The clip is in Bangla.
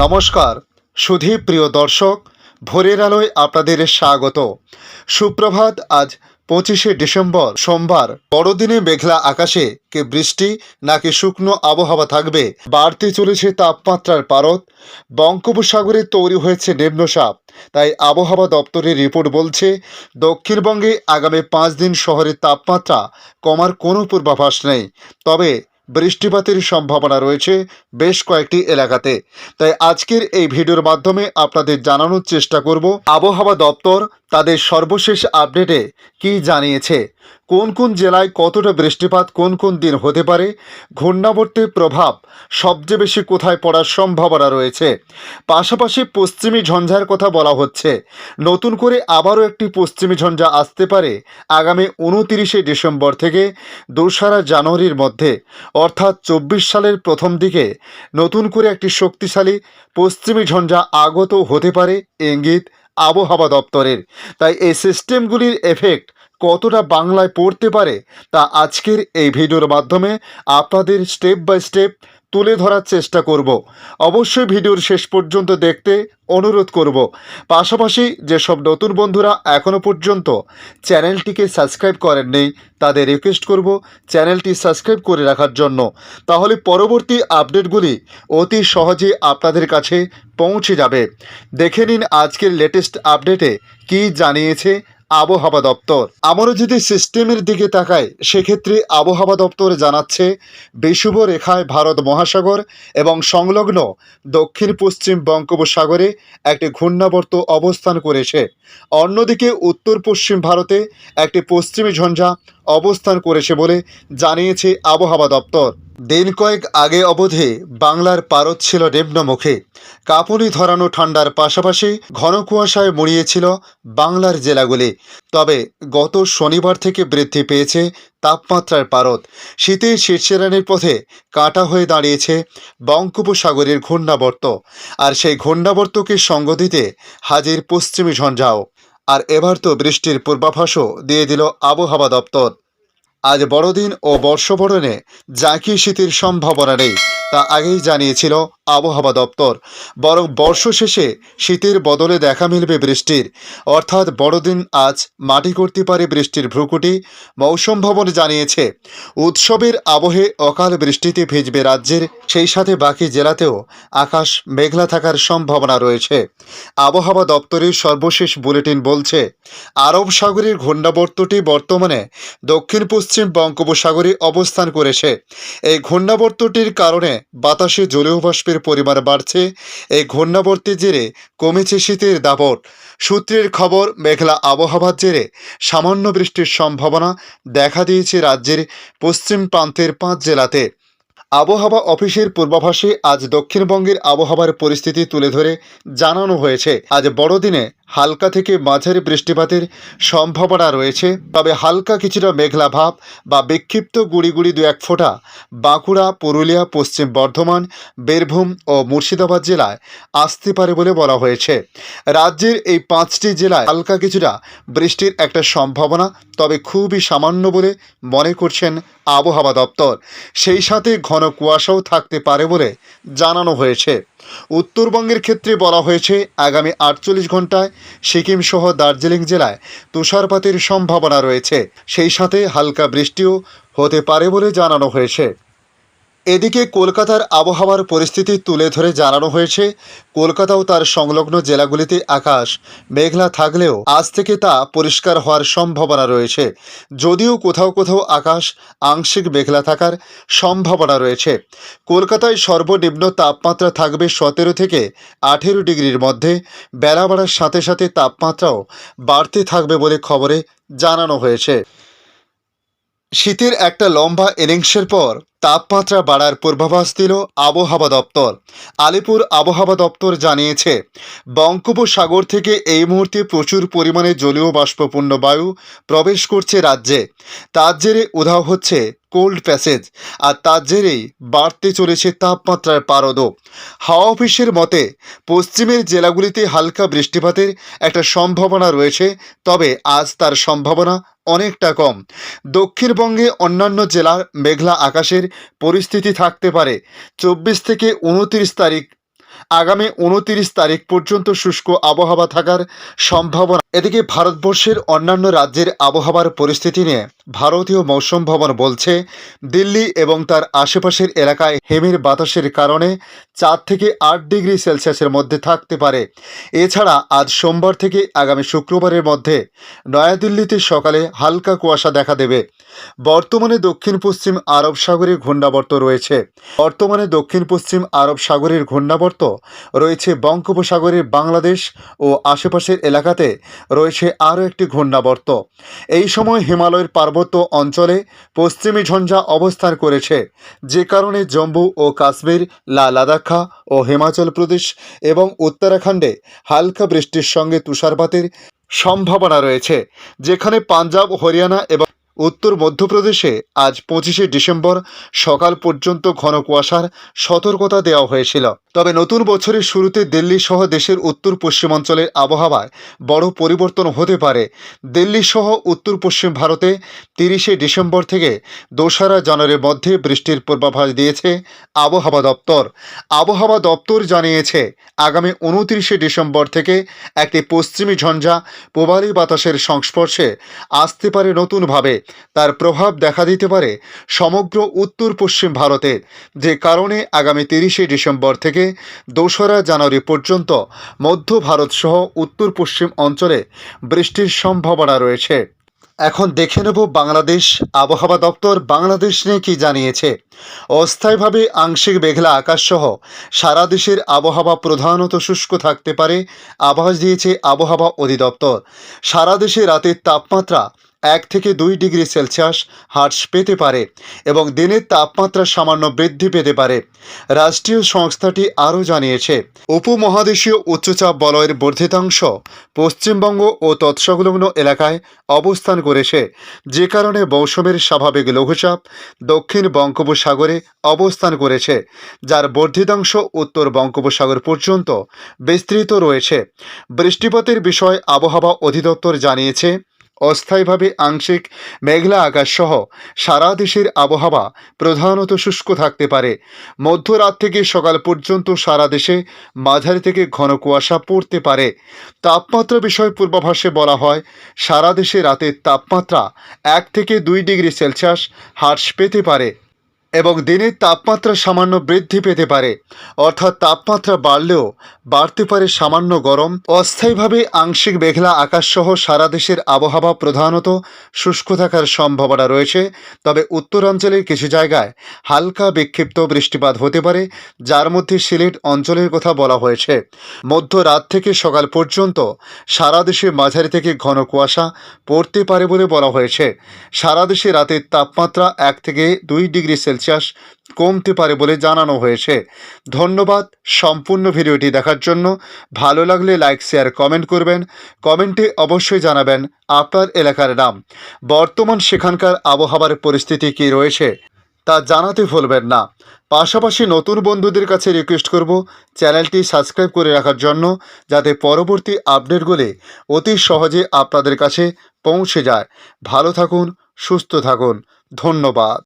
নমস্কার সুধী প্রিয় দর্শক, ভোরের আলোয় আপনাদের স্বাগত। সুপ্রভাত। আজ 25শে ডিসেম্বর সোমবার। বড়দিনে মেঘলা আকাশে কি বৃষ্টি নাকি শুকনো আবহাওয়া থাকবে? বাড়তে চলেছে তাপমাত্রার পারদ। বঙ্গোপসাগরে তৈরি হয়েছে নিম্নচাপ, তাই আবহাওয়া দপ্তরের রিপোর্ট বলছে দক্ষিণবঙ্গে আগামী 5 দিন শহরের তাপমাত্রা কমার কোনো পূর্বাভাস নেই। তবে বৃষ্টিপাতের সম্ভাবনা রয়েছে বেশ কয়েকটি এলাকাতে। তাই আজকের এই ভিডিওর মাধ্যমে আপনাদের জানানোর চেষ্টা করব আবহাওয়া দপ্তর তাদের সর্বশেষ আপডেটে কি জানিয়েছে, কোন কোন জেলায় কতটা বৃষ্টিপাত কোন কোন দিন হতে পারে, ঘূর্ণাবর্তের প্রভাব সবচেয়ে বেশি কোথায় পড়ার সম্ভাবনা রয়েছে। পাশাপাশি পশ্চিমী ঝঞ্ঝার কথা বলা হচ্ছে। নতুন করে আবারও একটি পশ্চিমী ঝঞ্ঝা আসতে পারে আগামী 29শে ডিসেম্বর থেকে 2রা জানুয়ারির মধ্যে, অর্থাৎ 24 সালের প্রথম দিকে নতুন করে একটি শক্তিশালী পশ্চিমী ঝঞ্ঝা আগত হতে পারে ইঙ্গিত আবহাওয়া দপ্তরের। তাই এই সিস্টেমগুলির এফেক্ট কতটা বাংলায় পড়তে পারে তা আজকের এই ভিডিওর মাধ্যমে আপনাদের স্টেপ বাই স্টেপ তুলে ধরার চেষ্টা করব। অবশ্যই ভিডিওর শেষ পর্যন্ত দেখতে অনুরোধ করব। পাশাপাশি যেসব নতুন বন্ধুরা এখনও পর্যন্ত চ্যানেলটিকে সাবস্ক্রাইব করেননি তাদের রিকোয়েস্ট করব চ্যানেলটি সাবস্ক্রাইব করে রাখার জন্য। তাহলে পরবর্তী আপডেটগুলি অতি সহজে আপনাদের কাছে পৌঁছে যাবে। দেখে নিন আজকের লেটেস্ট আপডেটে কি জানিয়েছে আবহাওয়া দপ্তর। আমরা যদি সিস্টেমের দিকে তাকাই সেক্ষেত্রে আবহাওয়া দপ্তর জানাচ্ছে বিষুব রেখায় ভারত মহাসাগর এবং সংলগ্ন দক্ষিণ পশ্চিম বঙ্গোপসাগরে একটি ঘূর্ণাবর্ত অবস্থান করেছে। অন্যদিকে উত্তর পশ্চিম ভারতে একটি পশ্চিমী ঝঞ্ঝা অবস্থান করেছে বলে জানিয়েছে আবহাওয়া দপ্তর। দিন কয়েক আগে অবধি বাংলার পারদ ছিল নিম্নমুখী। কাঁপুনি ধরানো ঠান্ডার পাশাপাশি ঘন কুয়াশায় মুড়িয়েছিল বাংলার জেলাগুলি। তবে গত শনিবার থেকে বৃদ্ধি পেয়েছে তাপমাত্রার পারদ। শীতের শীর্ষেরানির পথে কাঁটা হয়ে দাঁড়িয়েছে বঙ্গোপসাগরের ঘূর্ণাবর্ত। আর সেই ঘূর্ণাবর্তকে সঙ্গ দিতে হাজির পশ্চিমী ঝঞ্ঝাও। আর এবার তো বৃষ্টির পূর্বাভাসও দিয়ে দিল আবহাওয়া দপ্তর। আজ বড়দিন ও বর্ষবরণে জাঁকি শীতের সম্ভাবনা নেই, তা আগেই জানিয়েছিল আবহাওয়া দপ্তর। বরং বর্ষ শেষে শীতের বদলে দেখা মিলবে বৃষ্টির, অর্থাৎ বড়দিন আজ মাটি করতে পারে বৃষ্টির ভ্রুকুটি। মৌসুম ভবন জানিয়েছে উৎসবের আবহে অকাল বৃষ্টিতে ভিজবে রাজ্যের, সেই সাথে বাকি জেলাতেও আকাশ মেঘলা থাকার সম্ভাবনা রয়েছে। আবহাওয়া দপ্তরের সর্বশেষ বুলেটিন বলছে আরব সাগরের ঘূর্ণাবর্তটি বর্তমানে দক্ষিণ পশ্চিম বঙ্গোপসাগরে অবস্থান করেছে। এই ঘূর্ণাবর্তটির কারণে বাতাসে জলীয় বাষ্পের পরিমাণ বাড়ছে। এই ঘূর্ণাবর্তের জেরে কমেছে শীতের দাপট। সূত্রের খবর, মেঘলা আবহাওয়ার জেরে সামান্য বৃষ্টির সম্ভাবনা দেখা দিয়েছে রাজ্যের পশ্চিম প্রান্তের 5 জেলাতে। আবহাওয়া অফিসের পূর্বাভাসে আজ দক্ষিণবঙ্গের আবহাওয়ার পরিস্থিতি তুলে ধরে জানানো হয়েছে আজ বড়দিনে হালকা থেকে মাঝারি বৃষ্টিপাতের সম্ভাবনা রয়েছে। তবে হালকা কিছুটা মেঘলা ভাব বা বিক্ষিপ্ত গুড়ি গুড়ি 2-1 ফোঁটা বাঁকুড়া, পুরুলিয়া, পশ্চিম বর্ধমান, বীরভূম ও মুর্শিদাবাদ জেলায় আসতে পারে বলে বলা হয়েছে। রাজ্যের এই 5টি জেলায় হালকা কিছুটা বৃষ্টির একটা সম্ভাবনা, তবে খুবই সামান্য বলে মনে করছেন আবহাওয়া দপ্তর। সেই সাথে ঘন কুয়াশাও থাকতে পারে বলে জানানো হয়েছে। উত্তরবঙ্গের ক্ষেত্রে বলা হয়েছে আগামী 48 ঘন্টায় সিকিম সহ দার্জিলিং জেলায় তুষারপাতের সম্ভাবনা রয়েছে। সেই সাথে হালকা বৃষ্টিও হতে পারে বলে জানানো হয়েছে। এদিকে কলকাতার আবহাওয়ার পরিস্থিতি তুলে ধরে জানানো হয়েছে কলকাতাও তার সংলগ্ন জেলাগুলিতে আকাশ মেঘলা থাকলেও আজ থেকে তা পরিষ্কার হওয়ার সম্ভাবনা রয়েছে। যদিও কোথাও কোথাও আকাশ আংশিক মেঘলা থাকার সম্ভাবনা রয়েছে। কলকাতায় সর্বনিম্ন তাপমাত্রা থাকবে 17 থেকে 18 ডিগ্রির মধ্যে। বেলা বাড়ার সাথে সাথে তাপমাত্রাও বাড়তে থাকবে বলে খবরে জানানো হয়েছে। শীতের একটা লম্বা ইনিংসের পর তাপমাত্রা বাড়ার পূর্বাভাস দিল আবহাওয়া দপ্তর। আলিপুর আবহাওয়া দপ্তর জানিয়েছে বঙ্গোপসাগর থেকে এই মুহূর্তে প্রচুর পরিমাণে জলীয় বাষ্পপূর্ণ বায়ু প্রবেশ করছে রাজ্যে। তার জেরে উধাও হচ্ছে কোল্ড প্যাসেজ, আর তার জেরেই বাড়তে চলেছে তাপমাত্রার পারদও। হাওয়া অফিসের মতে পশ্চিমের জেলাগুলিতে হালকা বৃষ্টিপাতের একটা সম্ভাবনা রয়েছে, তবে আজ তার সম্ভাবনা অনেকটা কম। দক্ষিণবঙ্গে অন্যান্য জেলার মেঘলা আকাশের পরিস্থিতি থাকতে পারে। 24 থেকে 29 তারিখ আগামী 29 তারিখ পর্যন্ত শুষ্ক আবহাওয়া থাকার সম্ভাবনা। এদিকে ভারতবর্ষের অন্যান্য রাজ্যের আবহাওয়ার পরিস্থিতি নিয়ে ভারতীয় মৌসুম ভবন বলছে, দিল্লি এবং তার আশেপাশের এলাকায় হিমের বাতাসের কারণে 4 থেকে 8 ডিগ্রি সেলসিয়াসের মধ্যে থাকতে পারে। এছাড়া আজ সোমবার থেকে আগামী শুক্রবারের মধ্যে নয়াদিল্লিতে সকালে হালকা কুয়াশা দেখা দেবে। বর্তমানে দক্ষিণ পশ্চিম আরব সাগরে ঘূর্ণাবর্ত রয়েছে। বঙ্গোপসাগরের বাংলাদেশ ও আশেপাশের এলাকাতে রয়েছে আরও একটি ঘূর্ণাবর্ত। এই সময় হিমালয়ের পার্বত্য অঞ্চলে পশ্চিমী ঝঞ্ঝা অবস্থান করেছে, যে কারণে জম্মু ও কাশ্মীর, লাদাখ ও হিমাচল প্রদেশ এবং উত্তরাখণ্ডে হালকা বৃষ্টির সঙ্গে তুষারপাতের সম্ভাবনা রয়েছে, যেখানে পাঞ্জাব, হরিয়ানা এবং উত্তর মধ্যপ্রদেশে আজ 25শে ডিসেম্বর সকাল পর্যন্ত ঘন কুয়াশার সতর্কতা দেওয়া হয়েছিল। তবে নতুন বছরের শুরুতে দিল্লি সহ দেশের উত্তর পশ্চিমাঞ্চলের আবহাওয়ায় বড় পরিবর্তন হতে পারে। দিল্লি সহ উত্তর পশ্চিম ভারতে 30শে ডিসেম্বর থেকে 2রা জানুয়ারির মধ্যে বৃষ্টির পূর্বাভাস দিয়েছে আবহাওয়া দপ্তর জানিয়েছে, আগামী 29শে ডিসেম্বর থেকে একটি পশ্চিমী ঝঞ্ঝা পূবালি বাতাসের সংস্পর্শে আসতে পারে। নতুনভাবে তার প্রভাব দেখা দিতে পারে সমগ্র উত্তর পশ্চিম ভারতে, যে কারণে আগামী 30শে ডিসেম্বর থেকে 2রা জানুয়ারি পর্যন্ত মধ্য ভারত সহ উত্তর পশ্চিম অঞ্চলে বৃষ্টির সম্ভাবনা রয়েছে। এখন দেখে নেব বাংলাদেশ আবহাওয়া দপ্তর বাংলাদেশ নিয়ে কী জানিয়েছে। অস্থায়ীভাবে আংশিক মেঘলা আকাশ সহ সারা দেশের আবহাওয়া প্রধানত শুষ্ক থাকতে পারে আভাস দিয়েছে আবহাওয়া অধিদপ্তর। সারা দেশে রাতের তাপমাত্রা 1 থেকে 2 ডিগ্রি সেলসিয়াস হ্রাস পেতে পারে এবং দিনের তাপমাত্রা সামান্য বৃদ্ধি পেতে পারে। রাষ্ট্রীয় সংস্থাটি আরও জানিয়েছে, উপমহাদেশীয় উচ্চচাপ বলয়ের বর্ধিতাংশ পশ্চিমবঙ্গ ও তৎসংলগ্ন এলাকায় অবস্থান করেছে, যে কারণে মৌসুমের স্বাভাবিক লঘুচাপ দক্ষিণ বঙ্গোপসাগরে অবস্থান করেছে, যার বর্ধিতাংশ উত্তর বঙ্গোপসাগর পর্যন্ত বিস্তৃত রয়েছে। বৃষ্টিপাতের বিষয়ে আবহাওয়া অধিদপ্তর জানিয়েছে, অস্থায়ীভাবে আংশিক মেঘলা আকাশ সহ সারা দেশের আবহাওয়া প্রধানত শুষ্ক থাকতে পারে। মধ্যরাত থেকে সকাল পর্যন্ত সারা দেশে মাঝারি থেকে ঘন কুয়াশা পড়তে পারে। তাপমাত্রা বিষয় পূর্বাভাসে বলা হয়, সারা দেশে রাতের তাপমাত্রা 1 থেকে 2 ডিগ্রি সেলসিয়াস হ্রাস পেতে পারে এবং দিনের তাপমাত্রা সামান্য বৃদ্ধি পেতে পারে, অর্থাৎ তাপমাত্রা বাড়লেও বাড়তে পারে সামান্য গরম। অস্থায়ীভাবে আংশিক মেঘলা আকাশ সহ সারা দেশের আবহাওয়া প্রধানত শুষ্ক থাকার সম্ভাবনা রয়েছে, তবে উত্তরাঞ্চলের কিছু জায়গায় হালকা বিক্ষিপ্ত বৃষ্টিপাত হতে পারে, যার মধ্যে সিলেট অঞ্চলের কথা বলা হয়েছে। মধ্যরাত থেকে সকাল পর্যন্ত সারা দেশে মাঝারি থেকে ঘন কুয়াশা পড়তে পারে বলে বলা হয়েছে। সারা দেশে রাতের তাপমাত্রা 1 থেকে 2 ডিগ্রি সেলসিয়াস কমতে পারে বলে জানানো হয়েছে। ধন্যবাদ সম্পূর্ণ ভিডিওটি দেখার জন্য। ভালো লাগলে লাইক, শেয়ার, কমেন্ট করবেন। কমেন্টে অবশ্যই জানাবেন আপনার এলাকার নাম। বর্তমান সেখানকার আবহাওয়ার পরিস্থিতি কী রয়েছে তা জানাতে ভুলবেন না। পাশাপাশি নতুন বন্ধুদের কাছে রিকোয়েস্ট করব চ্যানেলটি সাবস্ক্রাইব করে রাখার জন্য, যাতে পরবর্তী আপডেটগুলি অতি সহজে আপনাদের কাছে পৌঁছে যায়। ভালো থাকুন, সুস্থ থাকুন। ধন্যবাদ।